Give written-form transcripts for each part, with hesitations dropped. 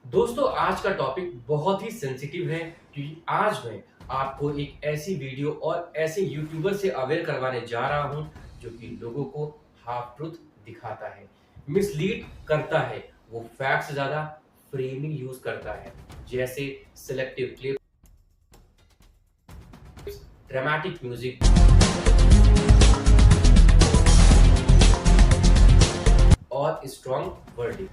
दोस्तों आज का टॉपिक बहुत ही सेंसिटिव है क्योंकि आज मैं आपको एक ऐसी वीडियो और ऐसे यूट्यूबर से अवेयर करवाने जा रहा हूं जो कि लोगों को हाफ ट्रूथ दिखाता है, मिसलीड करता है। वो फैक्ट से ज्यादा फ्रेमिंग यूज करता है, जैसे सिलेक्टिव क्लिप, ड्रामेटिक म्यूजिक और स्ट्रॉन्ग वर्डिंग।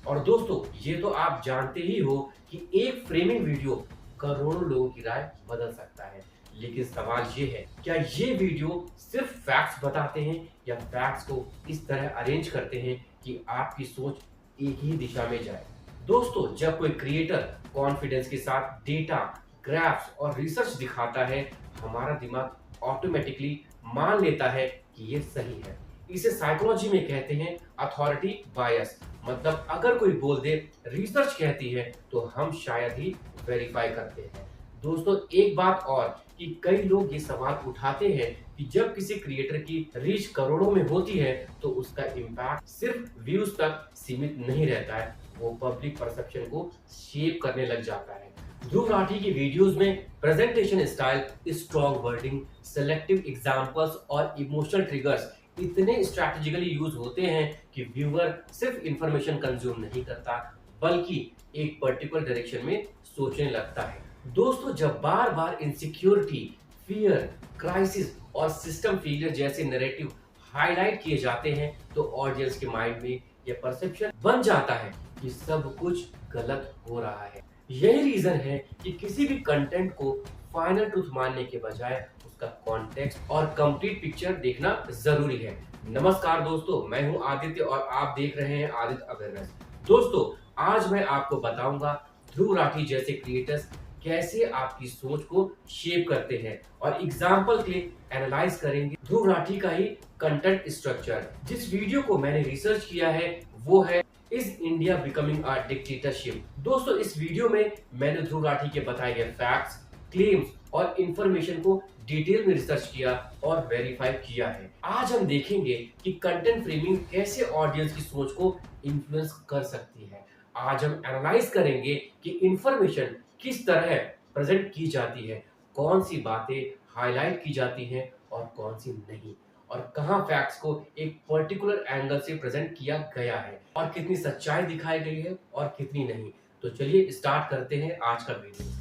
और दोस्तों ये तो आप जानते ही हो कि एक फ्रेमिंग वीडियो करोड़ों लोगों की राय बदल सकता है। लेकिन सवाल ये है, क्या ये वीडियो सिर्फ फैक्ट्स बताते हैं या फैक्ट्स को इस तरह अरेंज करते हैं कि आपकी सोच एक ही दिशा में जाए। दोस्तों जब कोई क्रिएटर कॉन्फिडेंस के साथ डेटा, ग्राफ्स और रिसर्च दिखाता है, हमारा दिमाग ऑटोमेटिकली मान लेता है कि ये सही है। इसे साइकोलॉजी में कहते हैं अथॉरिटी बायस। मतलब अगर कोई बोल दे रिसर्च कहती है तो हम शायद ही वेरीफाई करते हैं। दोस्तों एक बात और कि कई लोग ये सवाल उठाते हैं कि जब किसी क्रिएटर की रीच करोड़ों में होती है तो उसका इम्पैक्ट सिर्फ व्यूज तक सीमित नहीं रहता है, वो पब्लिक परसेप्शन को शेप करने लग जाता है। ध्रुव राठी की वीडियोस में presentation style, strong wording, selective examples और इमोशनल ट्रिगर्स इतने स्ट्रैटेजिकली यूज होते हैं कि व्यूअर सिर्फ इंफॉर्मेशन कंज्यूम नहीं करता बल्कि एक पर्टिकुलर डायरेक्शन में सोचने लगता है। दोस्तों जब बार बार इनसिक्योरिटी, फियर, क्राइसिस और सिस्टम फेलियर जैसे नैरेटिव हाईलाइट किए जाते हैं तो ऑडियंस के माइंड में यह परसेप्शन बन जाता है कि सब कुछ गलत हो रहा है। यही रीजन है कि किसी भी कंटेंट को फाइनल ट्रूथ मानने के बजाय उसका कॉन्टेक्स्ट और कंप्लीट पिक्चर देखना जरूरी है। नमस्कार दोस्तों, मैं हूं आदित्य और आप देख रहे हैं आदित्य अवेयरनेस। दोस्तों आज मैं आपको बताऊंगा ध्रुव राठी जैसे क्रिएटर्स कैसे आपकी सोच को शेप करते हैं और एग्जाम्पल के एनालाइज करेंगे ध्रुव राठी का ही कंटेंट स्ट्रक्चर। जिस वीडियो को मैंने रिसर्च किया है वो है is India becoming a dictatorship. दोस्तों इस वीडियो में मैंने ध्रुव राठी के बताए गए फैक्ट्स, क्लेम्स और इंफॉर्मेशन को डिटेल में रिसर्च किया और वेरीफाई किया है। आज हम देखेंगे कि कंटेंट फ्रेमिंग कैसे ऑडियंस की सोच को इन्फ्लुएंस कर सकती है। आज हम एनालाइज करेंगे कि इंफॉर्मेशन किस तरह प्रेजेंट की जाती है, कौन सी बातें हाईलाइट की जाती हैं और कौन सी नहीं, और कहां फैक्ट्स को एक पर्टिकुलर एंगल से प्रेजेंट किया गया है और कितनी सच्चाई दिखाई गई है और कितनी नहीं। तो चलिए स्टार्ट करते हैं आज का वीडियो।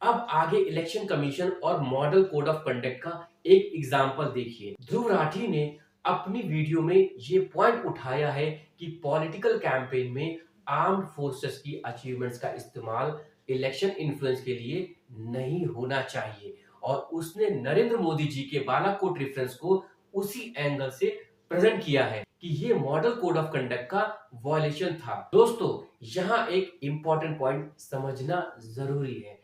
अब आगे इलेक्शन कमीशन और मॉडल कोड ऑफ कंडक्ट का एक एग्जाम्पल देखिए। ध्रुव राठी ने अपनी वीडियो में ये पॉइंट उठाया है कि पॉलिटिकल कैंपेन में आर्म्ड फोर्सेस की अचीवमेंट्स का इस्तेमाल इलेक्शन इन्फ्लुएंस के लिए नहीं होना चाहिए और उसने नरेंद्र मोदी जी के बालाकोट रेफरेंस को उसी एंगल से प्रेजेंट किया है कि ये मॉडल कोड ऑफ कंडक्ट का वॉयलेशन था। दोस्तों यहाँ एक इंपॉर्टेंट पॉइंट समझना जरूरी है।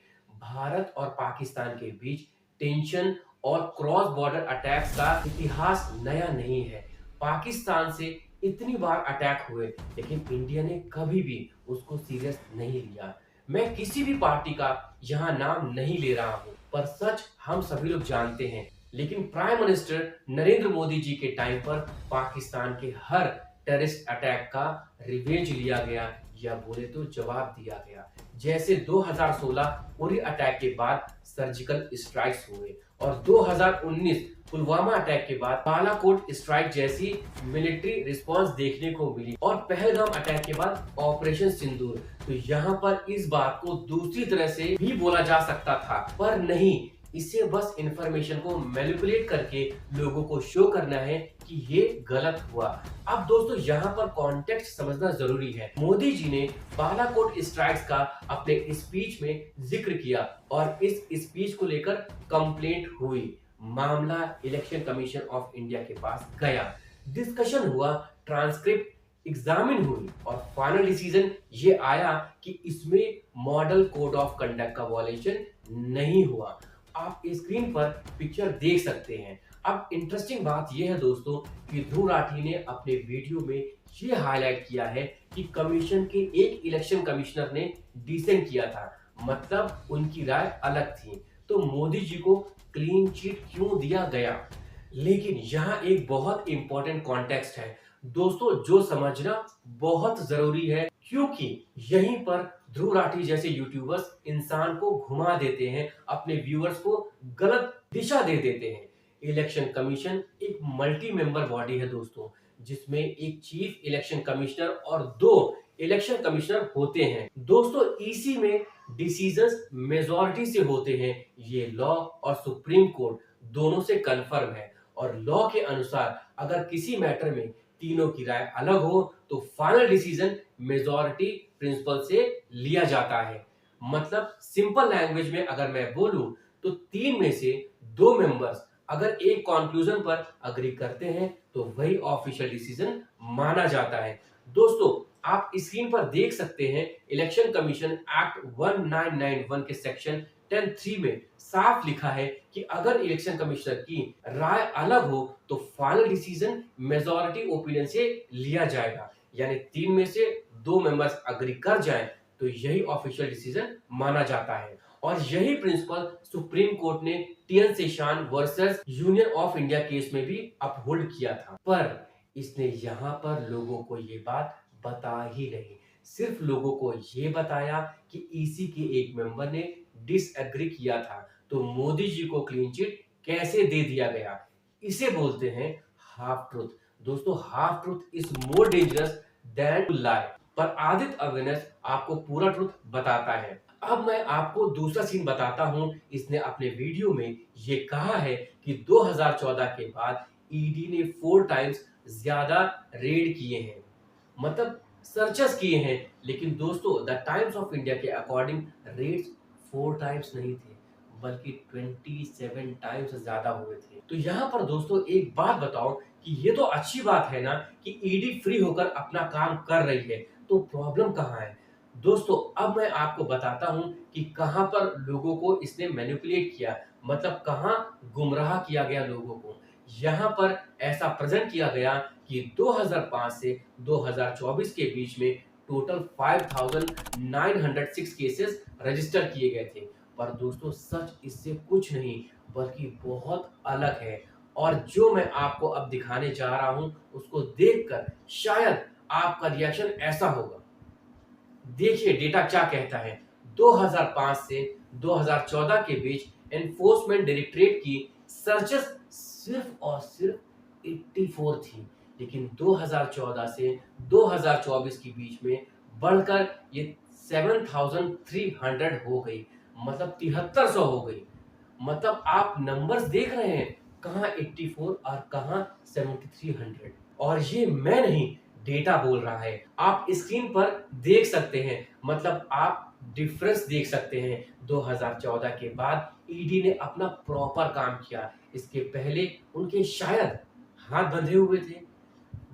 भारत और पाकिस्तान के बीच टेंशन और क्रॉस बॉर्डर अटैक्स का इतिहास नया नहीं है। पाकिस्तान से इतनी बार अटैक हुए लेकिन इंडिया ने कभी भी उसको सीरियस नहीं लिया। मैं किसी भी पार्टी का यहाँ नाम नहीं ले रहा हूँ, पर सच हम सभी लोग जानते हैं। लेकिन प्राइम मिनिस्टर नरेंद्र मोदी जी के टाइम पर पाकिस्तान के हर टेररिस्ट अटैक का रिवेंज लिया गया या बोले तो जवाब दिया गया। जैसे 2016 उरी अटैक के बाद सर्जिकल स्ट्राइक्स हुए और 2019 पुलवामा अटैक के बाद बालाकोट स्ट्राइक जैसी मिलिट्री रिस्पांस देखने को मिली और पहलगाम अटैक के बाद ऑपरेशन सिंदूर। तो यहाँ पर इस बात को दूसरी तरह से भी बोला जा सकता था, पर नहीं, इसे बस इंफॉर्मेशन को मैनिपुलेट करके लोगों को शो करना है कि ये गलत हुआ। अब दोस्तों यहाँ पर कॉन्टेक्स्ट समझना जरूरी है। मोदी जी ने बालाकोट स्ट्राइक्स का अपने स्पीच में जिक्र किया और इस स्पीच को लेकर कंप्लेंट हुई। मामला इलेक्शन कमीशन ऑफ इंडिया के पास गया, डिस्कशन हुआ, ट्रांसक्रिप्ट एग्जामिन हुई और फाइनल डिसीजन ये आया कि इसमें मॉडल कोड ऑफ कंडक्ट का वॉयलेशन नहीं हुआ। आप स्क्रीन पर पिक्चर देख सकते हैं। अब इंटरेस्टिंग बात यह है दोस्तों कि ध्रुव राठी ने अपने वीडियो में ये हाईलाइट किया है कि कमीशन के एक इलेक्शन कमिश्नर ने डिसेंट किया था, मतलब उनकी राय अलग थी। तो मोदी जी को क्लीन चिट क्यों दिया गया। लेकिन यहाँ एक बहुत इंपॉर्टेंट कॉन्टेक्स्ट है दोस्तों, जो समझना बहुत जरूरी है, क्योंकि यहीं पर ध्रुव राठी जैसे यूट्यूबर्स इंसान को घुमा देते हैं, अपने व्यूअर्स को गलत दिशा दे देते हैं। इलेक्शन कमीशन एक मल्टी मेंबर बॉडी है दोस्तों, जिसमें एक चीफ इलेक्शन कमिश्नर और 2 इलेक्शन कमिश्नर होते हैं। दोस्तों ईसी में डिसीजंस मेजॉरिटी से होते हैं, ये लॉ और सुप्रीम कोर्ट दोनों से कंफर्म है। और लॉ के अनुसार अगर किसी मैटर में तीनों की राय अलग हो तो फाइनल डिसीजन मेजॉरिटी प्रिंसिपल से लिया जाता है। मतलब सिंपल लैंग्वेज में अगर मैं बोलूं तो 3 में से 2 मेंबर्स अगर एक कंक्लूजन पर अग्री करते हैं तो वही ऑफिशियल डिसीजन माना जाता है। दोस्तों आप स्क्रीन पर देख सकते हैं इलेक्शन कमीशन एक्ट 1991 के सेक्शन 10(3) में साफ लिखा है कि अगर इलेक्शन कमिश्नर की राय अलग हो तो फाइनल डिसीजन मेजॉरिटी ओपिनियन से लिया जाएगा। यानी 3 में से 2 मेंबर्स अग्री कर जाएं तो यही ऑफिशियल डिसीजन माना जाता है। और यही प्रिंसिपल सुप्रीम कोर्ट ने TN Seshan versus Union of India case में भी अपहोल्ड किया था। पर इसने यहाँ पर लोगों को ये बात बता ही नहीं, सिर्फ लोगों को ये बताया कि ईसी के एक मेंबर ने डिसएग्री किया था तो मोदी जी को क्लीन चिट कैसे दे दिया गया। इसे बोलते हैं हाफ ट्रूथ। दोस्तों half truth is more dangerous than lie. पर आदित्य अविनाश आपको पूरा ट्रूथ बताता है। अब मैं आपको दूसरा सीन बताता हूं। इसने अपने वीडियो में ये कहा है कि 2014 के बाद ईडी ने 4 टाइम्स ज्यादा रेड किए हैं, मतलब सर्चेस किए हैं। लेकिन दोस्तों द टाइम्स ऑफ इंडिया के अकॉर्डिंग रेड्स 4 टाइम्स नहीं थे बल्कि 27 टाइम्स ज्यादा हुए थे। तो यहाँ पर दोस्तों एक बात बताओ कि ये तो अच्छी बात है ना कि ईडी फ्री होकर अपना काम कर रही है, तो प्रॉब्लम कहाँ है। दोस्तों अब मैं आपको बताता हूँ कि कहाँ पर लोगों को इसने मैनिपुलेट किया, मतलब कहाँ गुमराह किया गया लोगों को। यहाँ पर ऐसा प्रेजेंट किया गया कि 2005 से 2024 के बीच में टोटल 5,906 केसेस रजिस्टर किए गए थे। पर दोस्तों सच इससे कुछ नहीं बल्कि बहुत अलग है। और जो मैं आपको अब दिखाने जा रहा हूं उसको देखकर शायद आपका रिएक्शन ऐसा होगा। देखिए डेटा क्या कहता है। 2005 से 2014 के बीच एनफोर्समेंट डायरेक्टरेट की सर्चेस सिर्फ और सिर्फ 84 थी, लेकिन 2014 से 2024 के बीच में बढ़कर ये 7,300 हो गई, मतलब 7300 हो गई। मतलब आप नंबर्स देख रहे हैं, कहाँ 84 और कहाँ 7300। और ये मैं नहीं, डेटा बोल रहा है। आप स्क्रीन पर देख सकते हैं, मतलब आप डिफरेंस देख सकते हैं। 2014 के बाद ईडी ने अपना प्रॉपर काम किया, इसके पहले उनके शायद हाथ बंधे हुए थे।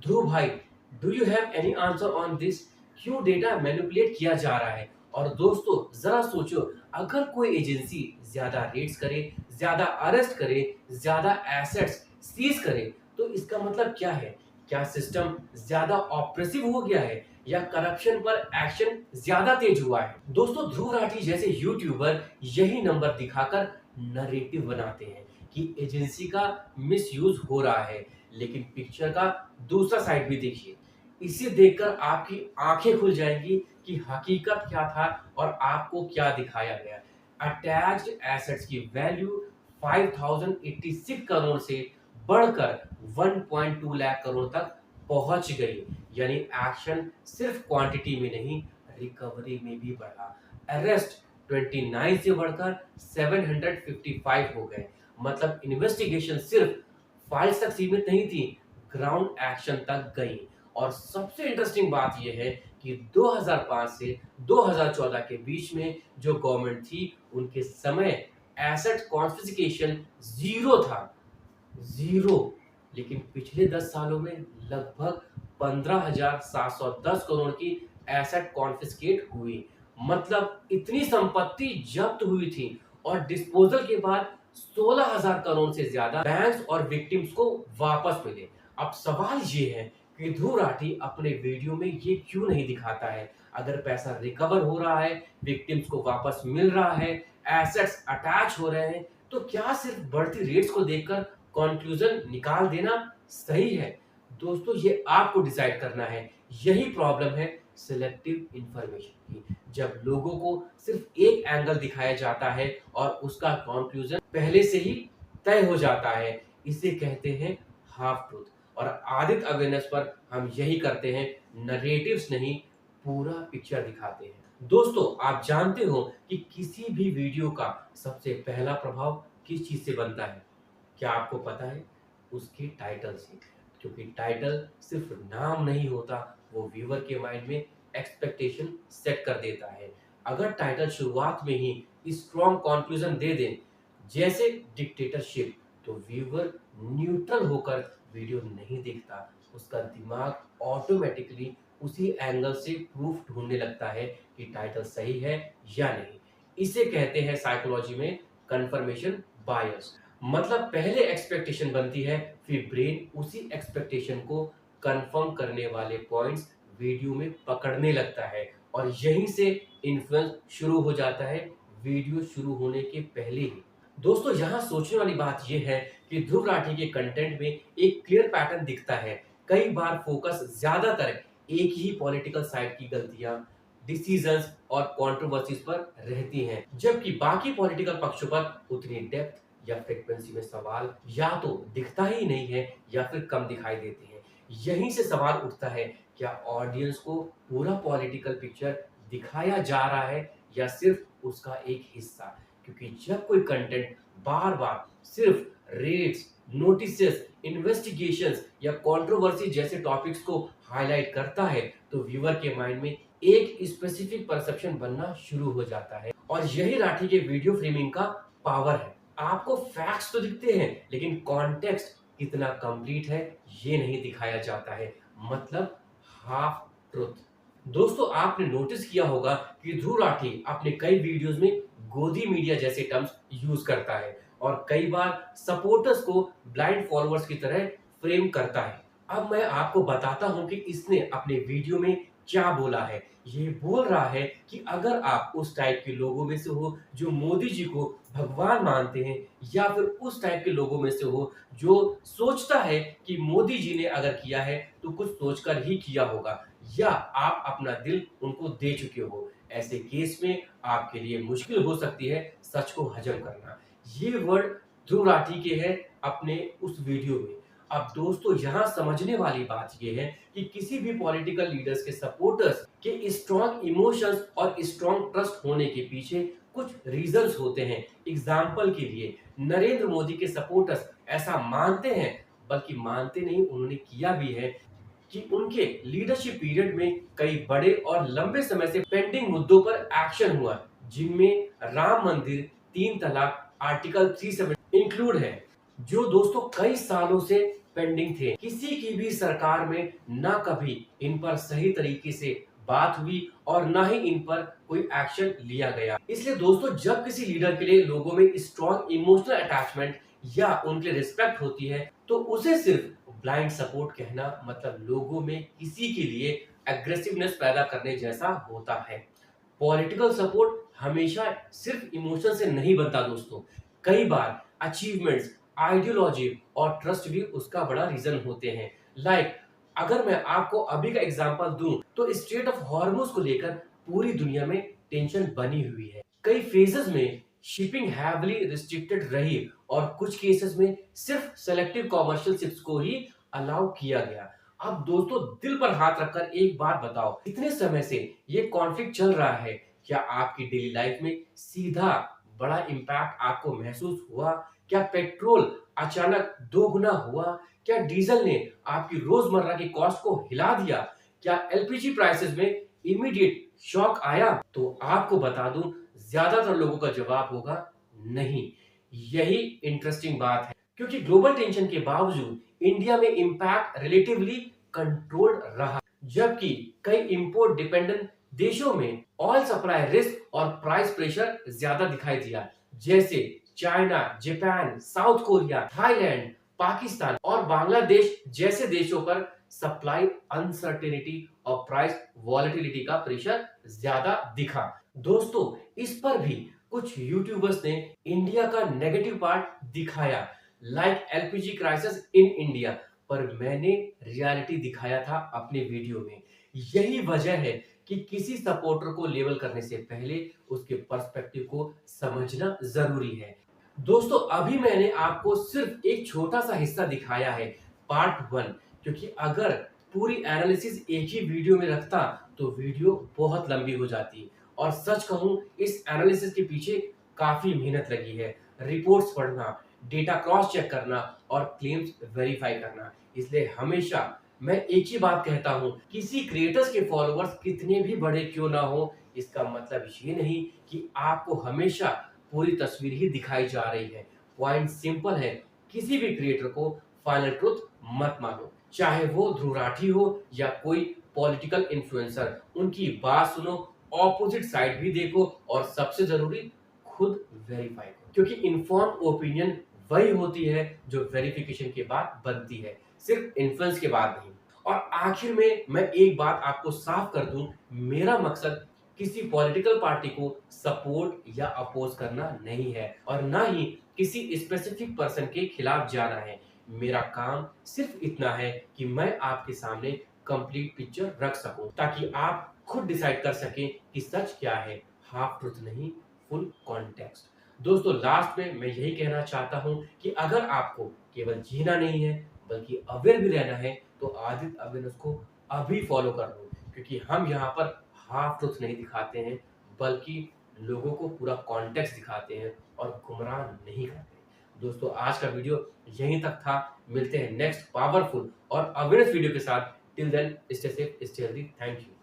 ध्रुव भाई, do you have any answer on this? क्यों डेटा मैनिपुलेट किया जा रहा है? और दोस्तों जरा सोचो, अगर कोई एजेंसी ज्यादा रेड्स करे, ज्यादा अरेस्ट करे, ज्यादा एसेट्स सीज करे तो इसका मतलब क्या है? क्या सिस्टम ज्यादा ऑप्रेसिव हो गया है या करप्शन पर एक्शन ज्यादा तेज हुआ है? दोस्तों ध्रुव राठी जैसे यूट्यूबर यही नंबर दिखाकर नरेटिव बनाते हैं कि एजेंसी का मिसयूज हो रहा है, लेकिन पिक्चर का दूसरा साइड भी देखिए। इसे देखकर आपकी आंखें खुल जाएंगी कि हकीकत क्या था और आपको क्या दिखाया गया। अटैच्ड एसेट्स की वैल्यू 5,086 करोड़ से बढ़कर 1.2 लाख करोड़ तक पहुंच गई। यानी एक्शन सिर्फ क्वांटिटी में नहीं, रिकवरी में भी बढ़ा। अरेस्ट 29 से बढ़कर 755 हो गए। मतलब इन्वेस्टिगेशन सिर्फ फाइल्स तक सीमित नहीं थी, ग्राउंड एक्शन तक गई। और सबसे इंटरेस्टिंग बात यह है कि 2005 से 2014 के बीच में जो गवर्नमेंट थी उनके समय एसेट कॉन्फिस्केशन जीरो था, जीरो। लेकिन पिछले 10 सालों में लगभग 15,710 करोड़ की एसेट कॉन्फिस्केट हुई। मतलब इतनी संपत्ति जब्त हुई थी और डिस्पोजल के बाद 16,000 करोड़ से ज्यादा बैंक्स और विक्टिम्स को वापस मिले। अब सवाल ये है कि ध्रुव राठी अपने वीडियो में ये क्यों नहीं दिखाता है? अगर पैसा रिकवर हो रहा है, विक्टिम्स को वापस मिल रहा है, एसेट्स अटैच हो रहे हैं, तो क्या सिर्फ बढ़ती रेट्स को देखकर कंक्लूजन निकाल देना सही है? दोस्तों, ये आपको डिसाइड करना है। यही प्रॉब्लम है सिलेक्टिव इंफॉर्मेशन की। जब लोगों को सिर्फ एक एंगल दिखाया जाता है और उसका कंक्लूजन पहले से ही तय हो जाता है, इसे कहते हैं हाफ ट्रूथ। और आदित अवेयरनेस पर हम यही करते हैं, नरेटिव्स नहीं, पूरा पिक्चर दिखाते हैं। दोस्तों, आप जानते हो कि किसी भी वीडियो का सबसे पहला प्रभाव किस चीज से बनता है? क्या आपको पता है? उसके टाइटल से। क्योंकि टाइटल सिर्फ नाम नहीं होता, वो व्यूअर के माइंड में एक्सपेक्टेशन सेट कर देता है। अगर टाइटल शुरुआत में ही स्ट्रॉन्ग कंक्लूजन दे दे, जैसे डिक्टेटरशिप, तो व्यूअर न्यूट्रल होकर वीडियो नहीं देखता। उसका दिमाग ऑटोमेटिकली उसी एंगल से प्रूफ ढूंढने लगता है कि टाइटल सही है या नहीं। इसे कहते हैं साइकोलॉजी में कंफर्मेशन बायस। मतलब पहले एक्सपेक्टेशन बनती है, फिर ब्रेन उसी एक्सपेक्टेशन को कंफर्म करने वाले पॉइंट्स वीडियो में पकड़ने लगता है और यहीं से इन्फ्लुएंस शुरू हो जाता है, वीडियो शुरू होने के पहले ही। दोस्तों, यहाँ सोचने वाली बात यह है कि ध्रुव राठी के कंटेंट में एक क्लियर पैटर्न दिखता है। कई बार फोकस ज्यादातर एक ही पॉलिटिकल साइड की गलतियां, डिसीजंस और कंट्रोवर्सीज पर रहती हैं, जबकि बाकी पॉलिटिकल पक्षों पर उतनी डेप्थ या फ्रीक्वेंसी में सवाल या तो दिखता ही नहीं है या फिर कम दिखाई देते हैं। यहीं से सवाल उठता है, क्या ऑडियंस को पूरा पॉलिटिकल पिक्चर दिखाया जा रहा है या सिर्फ उसका एक हिस्सा? क्योंकि जब कोई कंटेंट बार बार सिर्फ रेट्स, नोटिसेस, इन्वेस्टिगेशंस या कंट्रोवर्सी जैसे टॉपिक्स को हाईलाइट करता है, तो व्यूअर के माइंड में एक स्पेसिफिक परसेप्शन बनना शुरू हो जाता है। और यही राठी के वीडियो फ्रेमिंग का पावर है। आपको फैक्ट्स तो दिखते हैं, लेकिन कॉन्टेक्स्ट कितना कंप्लीट है ये नहीं दिखाया जाता है। मतलब हाफ ट्रुथ। दोस्तों, आपने नोटिस किया होगा कि ध्रुव राठी अपने कई वीडियोस में गोदी मीडिया जैसे टर्म्स यूज करता है और कई बार सपोर्टर्स को ब्लाइंड फॉलोअर्स की तरह फ्रेम करता है। अब मैं आपको बताता हूं कि इसने अपने वीडियो में क्या बोला है। ये बोल रहा है कि अगर आप उस टाइप के लोगों में से हो जो मोदी जी को भगवान मानते हैं, या फिर उस टाइप के लोगों में से हो जो सोचता है कि मोदी जी ने अगर किया है तो कुछ सोचकर ही किया होगा, या आप अपना दिल उनको दे चुके हो, ऐसे केस में आपके लिए मुश्किल हो सकती है सच को हजम करना। ये वर्ड ध्रुव राठी के हैं अपने उस वीडियो में। अब दोस्तों, यहाँ समझने वाली बात यह है कि किसी भी पॉलिटिकल लीडर्स के सपोर्टर्स के स्ट्रॉन्ग इमोशंस और स्ट्रॉन्ग ट्रस्ट होने के पीछे कुछ रीजंस होते हैं। एग्जाम्पल के लिए, नरेंद्र मोदी के सपोर्टर्स ऐसा मानते हैं, बल्कि मानते नहीं, उन्होंने किया भी है कि उनके लीडरशिप पीरियड में कई बड़े और लंबे समय से पेंडिंग मुद्दों पर एक्शन हुआ, जिनमें राम मंदिर, 3 तलाक, आर्टिकल 370 इंक्लूड है, जो दोस्तों कई सालों से पेंडिंग थे। किसी की भी सरकार में ना कभी इन पर सही तरीके से बात हुई और ना ही इन पर कोई एक्शन लिया गया। इसलिए दोस्तों, जब किसी लीडर के लिए लोगों में स्ट्रॉन्ग इमोशनल अटैचमेंट या उनके रिस्पेक्ट होती है, तो उसे सिर्फ ब्लाइंड सपोर्ट कहना मतलब लोगों में किसी के लिए एग्रेसिवनेस पैदा करने जैसा होता है। पॉलिटिकल सपोर्ट हमेशा सिर्फ इमोशन से नहीं बनता दोस्तों। कई बार अचीवमेंट्स, आइडियोलॉजी और ट्रस्ट भी उसका बड़ा रीजन होते हैं। लाइक अगर मैं आपको अभी का एग्जांपल दूं, तो स्ट्रेट ऑफ हॉर्मुज को लेकर पूरी दुनिया में टेंशन बनी हुई है। कई फेजेस में शिपिंग हैवली रिस्ट्रिक्टेड रही और कुछ केसेस में सिर्फ सेलेक्टिव कमर्शियल शिप्स को ही अलाउ किया गया। अब दोस्तों, दिल पर हाथ रखकर एक बात बताओ, इतने समय से ये कॉन्फ्लिक्ट चल रहा है, क्या आपकी डेली लाइफ में सीधा बड़ा इंपैक्ट आपको महसूस हुआ? क्या पेट्रोल अचानक 2 गुना हुआ? क्या डीजल ने आपकी रोजमर्रा की कॉस्ट को हिला दिया? क्या एलपीजी प्राइसेस में इमीडिएट शॉक आया? तो आपको बता दूं, ज्यादातर लोगों का जवाब होगा नहीं। यही इंटरेस्टिंग बात है, क्योंकि ग्लोबल टेंशन के बावजूद इंडिया में इंपैक्ट रिलेटिवली कंट्रोल्ड रहा, जबकि कई इंपोर्ट डिपेंडेंट देशों में ऑयल सप्लाई रिस्क और प्राइस प्रेशर ज्यादा दिखाई दिया, जैसे China, Japan, south Korea, Thailand, Pakistan और बांग्लादेश जैसे देशों पर सप्लाई अनसर्टेनिटी और प्राइस वॉलेटिलिटी का प्रेशर ज्यादा दिखा। दोस्तों, इस पर भी कुछ यूट्यूबर्स ने इंडिया का नेगेटिव पार्ट दिखाया, like LPG crisis in India, पर मैंने रियलिटी दिखाया था अपने वीडियो में। यही वजह है कि किसी सपोर्टर को लेबल करने से पहले उसके पर्सपेक्टिव को समझना जरूरी है। दोस्तों, अभी मैंने आपको सिर्फ एक छोटा सा हिस्सा दिखाया है, पार्ट वन, क्योंकि अगर पूरी एनालिसिस एक ही वीडियो में रखता तो वीडियो बहुत लंबी हो जाती। और सच कहूं, इस एनालिसिस के पीछे काफी मेहनत लगी है, रिपोर्ट्स पढ़ना, डेटा क्रॉस चेक करना और क्लेम्स वेरीफाई करना। इसलिए हमेशा मैं एक ही बात कहता हूं, किसी क्रिएटर्स के फॉलोअर्स कितने भी बड़े क्यों ना हो, इसका मतलब ये नहीं कि आपको हमेशा पूरी तस्वीर ही दिखाई जा रही है। पॉइंट सिंपल है, किसी भी क्रिएटर को फाइनल ट्रुथ मत मानो, चाहे वो ध्रुव राठी हो या कोई पॉलिटिकल इन्फ्लुएंसर। उनकी बात सुनो, ऑपोजिट साइड भी देखो और सबसे जरूरी, खुद वेरीफाई करो, क्योंकि इन्फॉर्म ओपिनियन वही होती है जो वेरिफिकेशन के बाद बनती है, सिर्फ इन्फ्लुएंस के बाद नहीं। और आखिर में मैं एक बात आपको साफ कर दूं, मेरा मकसद किसी पॉलिटिकल पार्टी को सपोर्ट या अपोज करना नहीं है और ना ही किसी स्पेसिफिक पर्सन के खिलाफ जाना है। मेरा काम सिर्फ इतना है कि मैं आपके सामने कंप्लीट पिक्चर रख सकूं, ताकि आप खुद डिसाइड कर सकें कि सच क्या है, हाफ ट्रुथ नहीं, फुल कॉन्टेक्स्ट। दोस्तों, लास्ट में मैं यही कहना चाहता हूं कि अगर आपको केवल जीना नहीं है बल्कि अवेयर भी रहना है तो आदित्य अवेयरनेस को अभी फॉलो कर लो, क्योंकि हम यहाँ पर हाफ ट्रुथ नहीं दिखाते हैं बल्कि लोगों को पूरा कॉन्टेक्स्ट दिखाते हैं और गुमराह नहीं करते। दोस्तों, आज का वीडियो यहीं तक था। मिलते हैं नेक्स्ट पावरफुल और अवेयरनेस वीडियो के साथ। Till then, stay safe, stay healthy. Thank you.